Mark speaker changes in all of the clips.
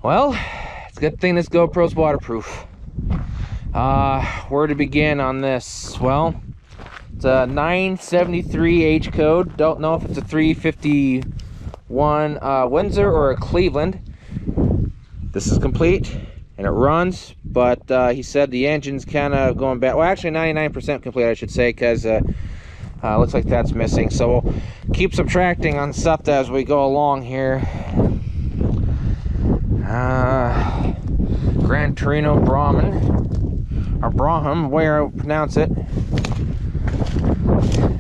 Speaker 1: Well, it's a good thing this GoPro's waterproof. Where to begin on this? Well, it's a 973 H code. Don't know if it's a 351 Windsor or a Cleveland. This is complete and it runs, but he said the engine's kind of going back. Well, actually 99% complete, I should say, because looks like that's missing. So we'll keep subtracting on stuff as we go along here. Gran Torino Brougham, or Brougham, where I pronounce it.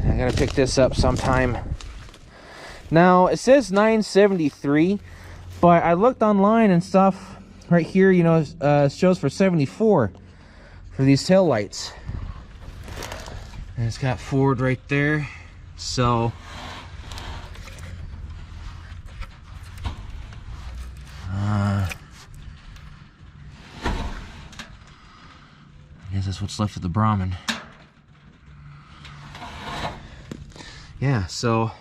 Speaker 1: I gotta pick this up sometime. Now it says 973, but I looked online and stuff. Right here, you know, shows for 74 for these tail lights. And it's got Ford right there, so I guess that's what's left of the Brahmin. Yeah, so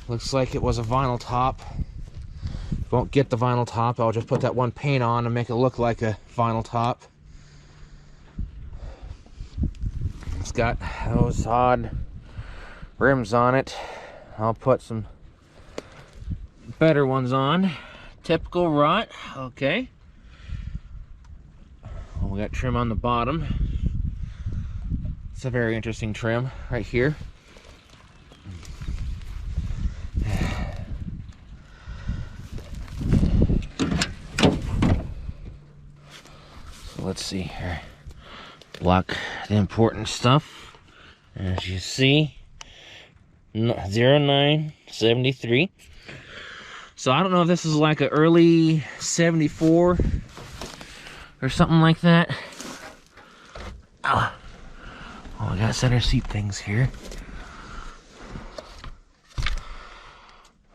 Speaker 1: looks like it was a vinyl top. Won't get the vinyl top. I'll just put that one paint on and make it look like a vinyl top. It's got those odd rims on it. I'll put some better ones on. Typical rot. Okay. Well, we got trim on the bottom. It's a very interesting trim right here. So let's see here. Block the important stuff. As you see, 0973. So I don't know if this is like an early 74 or something like that. Oh, I got center seat things here.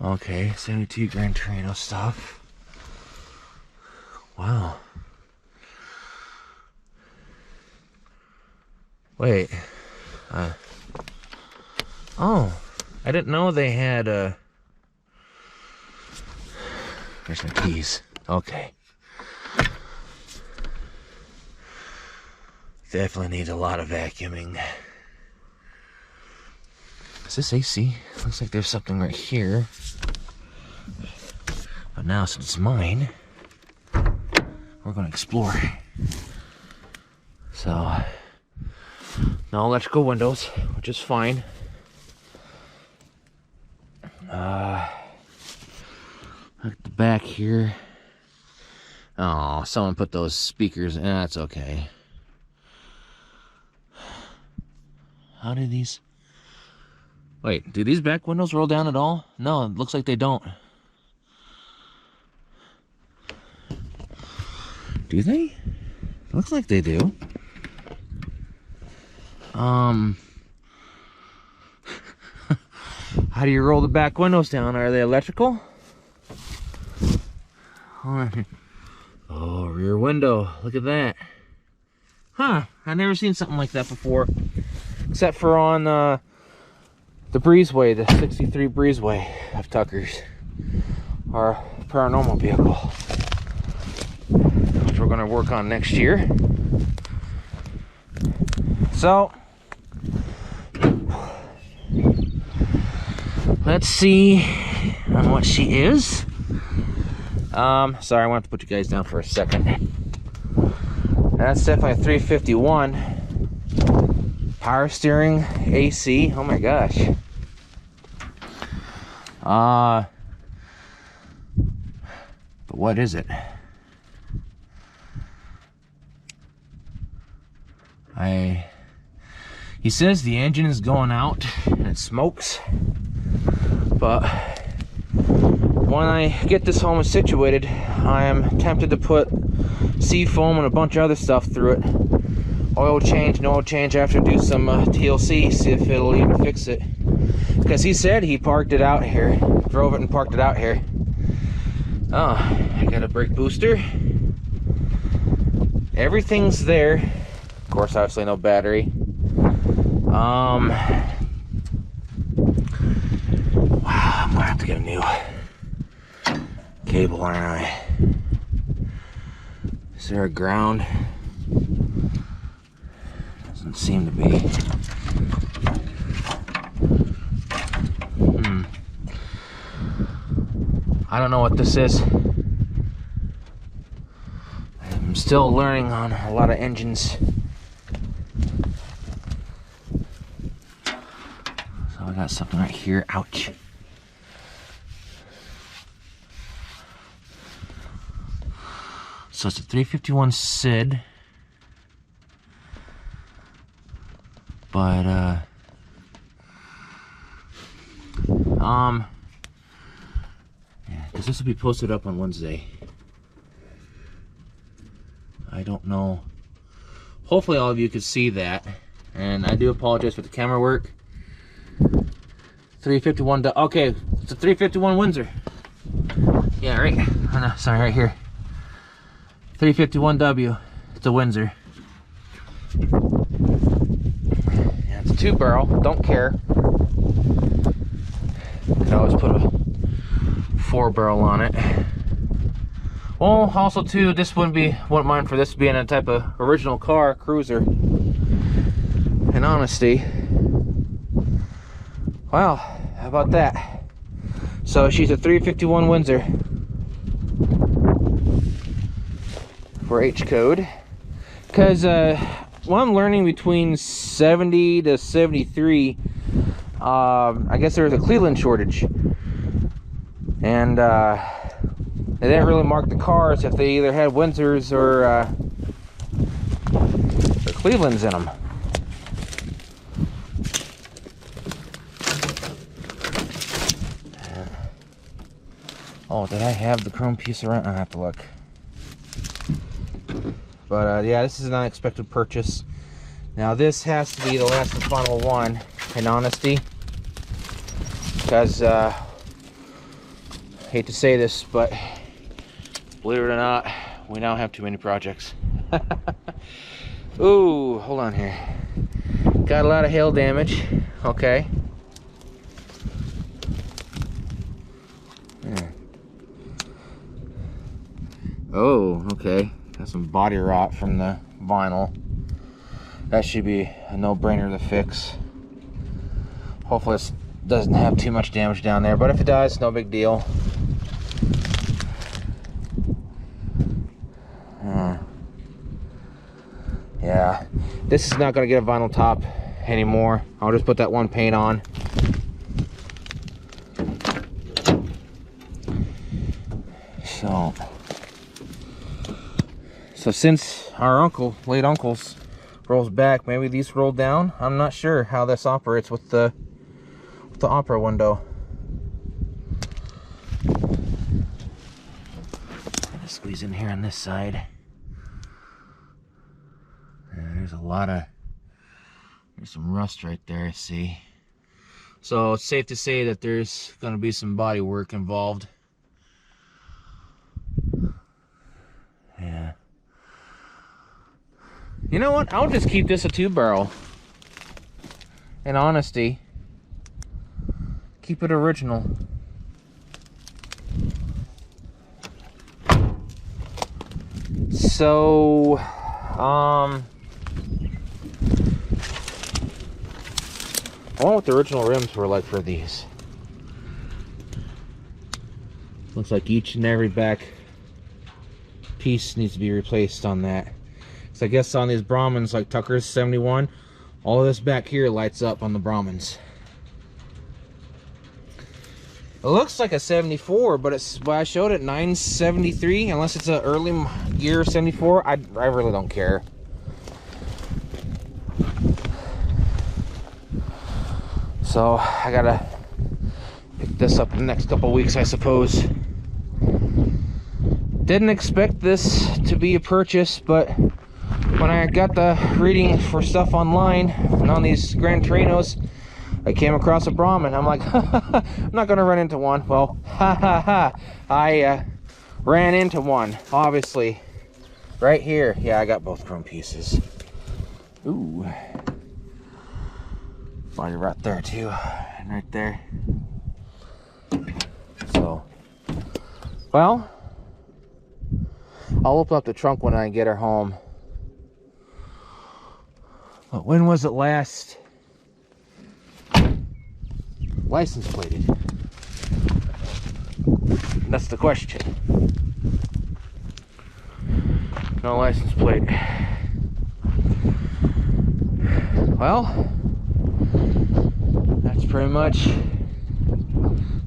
Speaker 1: Okay, 72 Gran Torino stuff. Wow. Wait. Oh, I didn't know they had There's my keys. Okay. Definitely needs a lot of vacuuming. Is this AC? Looks like there's something right here. But now, since it's mine, we're gonna explore. So, no electrical windows, which is fine. Look at the back here. Oh, someone put those speakers in. That's okay. How do these... Wait, do these back windows roll down at all? No, it looks like they don't. Do they? Looks like they do. How do you roll the back windows down? Are they electrical? Oh, rear window. Look at that. Huh, I've never seen something like that before. Except for on the Breezeway, the 63 Breezeway of Tucker's. Our paranormal vehicle. Which we're going to work on next year. So, let's see on what she is. Sorry, I wanted to put you guys down for a second. That's definitely a 351. Power steering, AC. Oh my gosh. But what is it? He says the engine is going out and it smokes, but when I get this home situated, I am tempted to put sea foam and a bunch of other stuff through it. Oil change, no oil change, after do some TLC, see if it'll even fix it. Because he said he parked it out here, drove it and parked it out here. Oh, I got a brake booster. Everything's there. Of course, obviously no battery. Wow, I'm gonna have to get a new cable, aren't I? Is there a ground? Doesn't seem to be. I don't know what this is. I'm still learning on a lot of engines. So I got something right here. Ouch. So it's a 351 SID. But yeah, because this will be posted up on Wednesday. I don't know. Hopefully all of you could see that. And I do apologize for the camera work. 351, okay, it's a 351 Windsor. Yeah, right. Oh, no, sorry, right here. 351W. It's a Windsor. Yeah, it's a 2-barrel. Don't care. Could always put a 4-barrel on it. Well, also too, this wouldn't mind for this being a type of original car, cruiser. In honesty. Wow, how about that? So she's a 351 Windsor for H code. Because what I'm learning between 70 to 73, I guess there was a Cleveland shortage. And they didn't really mark the cars if they either had Windsors or Clevelands in them. Oh, did I have the chrome piece around? I have to look. But yeah, this is an unexpected purchase. Now this has to be the last and final one, in honesty. Because, hate to say this, but believe it or not, we now have too many projects. Ooh, hold on here. Got a lot of hail damage. Okay. Yeah. Oh, okay. Got some body rot from the vinyl. That should be a no-brainer to fix. Hopefully this doesn't have too much damage down there, but if it does, no big deal. Yeah, this is not going to get a vinyl top anymore. I'll just put that one paint on. So since our late uncle's rolls back, maybe these roll down. I'm not sure how this operates with the opera window. Squeeze in here on this side. There's some rust right there, I see. So it's safe to say that there's going to be some body work involved. Yeah. You know what? I'll just keep this a 2-barrel. In honesty. Keep it original. So, I wonder what the original rims were like for these. Looks like each and every back piece needs to be replaced on that. So I guess on these Brahmans, like Tucker's 71, all of this back here lights up on the Brahmans. It looks like a 74, but I showed it 973. Unless it's an early year 74, I really don't care. So I gotta pick this up in the next couple weeks, I suppose. Didn't expect this to be a purchase, but when I got the reading for stuff online and on these Gran Torinos, I came across a Brahman. I'm like, I'm not gonna run into one. Well, I ran into one, obviously, right here. Yeah, I got both chrome pieces. Ooh. Body right there too, and right there. So Well, I'll open up the trunk when I get her home. But when was it last license plated? That's the question. No license plate. Well, that's pretty much a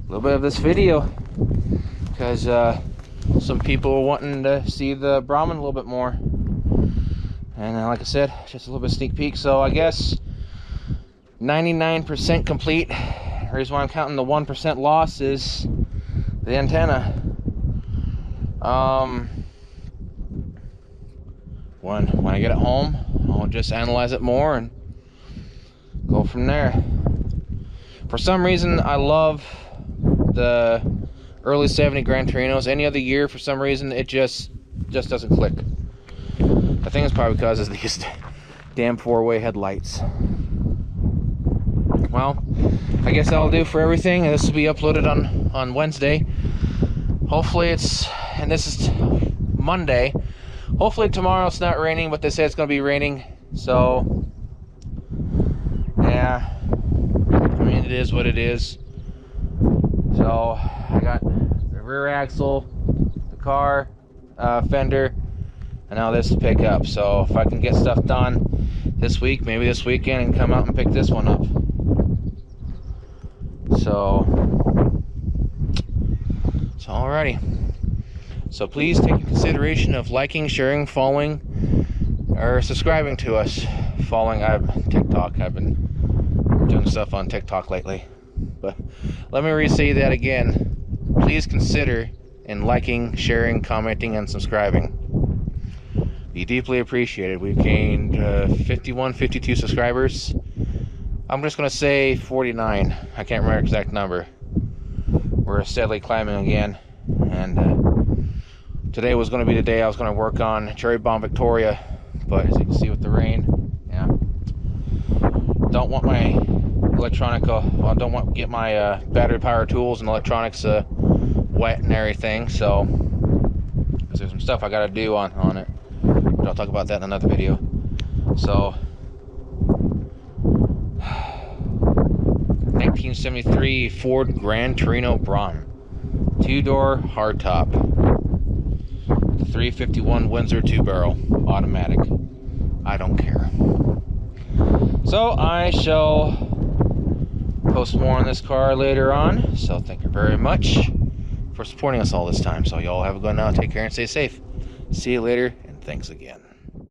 Speaker 1: little bit of this video, because some people were wanting to see the Brahman a little bit more, and like I said, just a little bit of sneak peek. So I guess 99% complete. The reason why I'm counting the 1% loss is the antenna. When I get it home, I'll just analyze it more and go from there. For some reason, I love the early 70 Gran Torinos. Any other year, for some reason, it just doesn't click. I think it's probably because of these damn four-way headlights. Well, I guess that'll do for everything. This will be uploaded on Wednesday. Hopefully and this is Monday. Hopefully tomorrow it's not raining, but they say it's going to be raining. So, yeah. I mean, it is what it is. So, I got the rear axle, the car, fender, and now this to pick up. So, if I can get stuff done this week, maybe this weekend, and come out and pick this one up. So, alrighty. So please take in consideration of liking, sharing, following, or subscribing to us. I've been doing stuff on TikTok lately. But let me re-say that again. Please consider in liking, sharing, commenting, and subscribing. Be deeply appreciated. We've gained 51, 52 subscribers. I'm just going to say 49. I can't remember the exact number. We're steadily climbing again. And today was going to be the day I was going to work on Cherry Bomb Victoria. But as you can see with the rain, yeah. Don't want my don't want to get my battery power tools and electronics wet and everything. So, because there's some stuff I got to do on it. But I'll talk about that in another video. So, 1973 Ford Gran Torino Brougham, 2-door hardtop, the 351 Windsor 2-barrel automatic. I don't care. So I shall post more on this car later on. So thank you very much for supporting us all this time. So y'all have a good night. Take care and stay safe. See you later, and thanks again.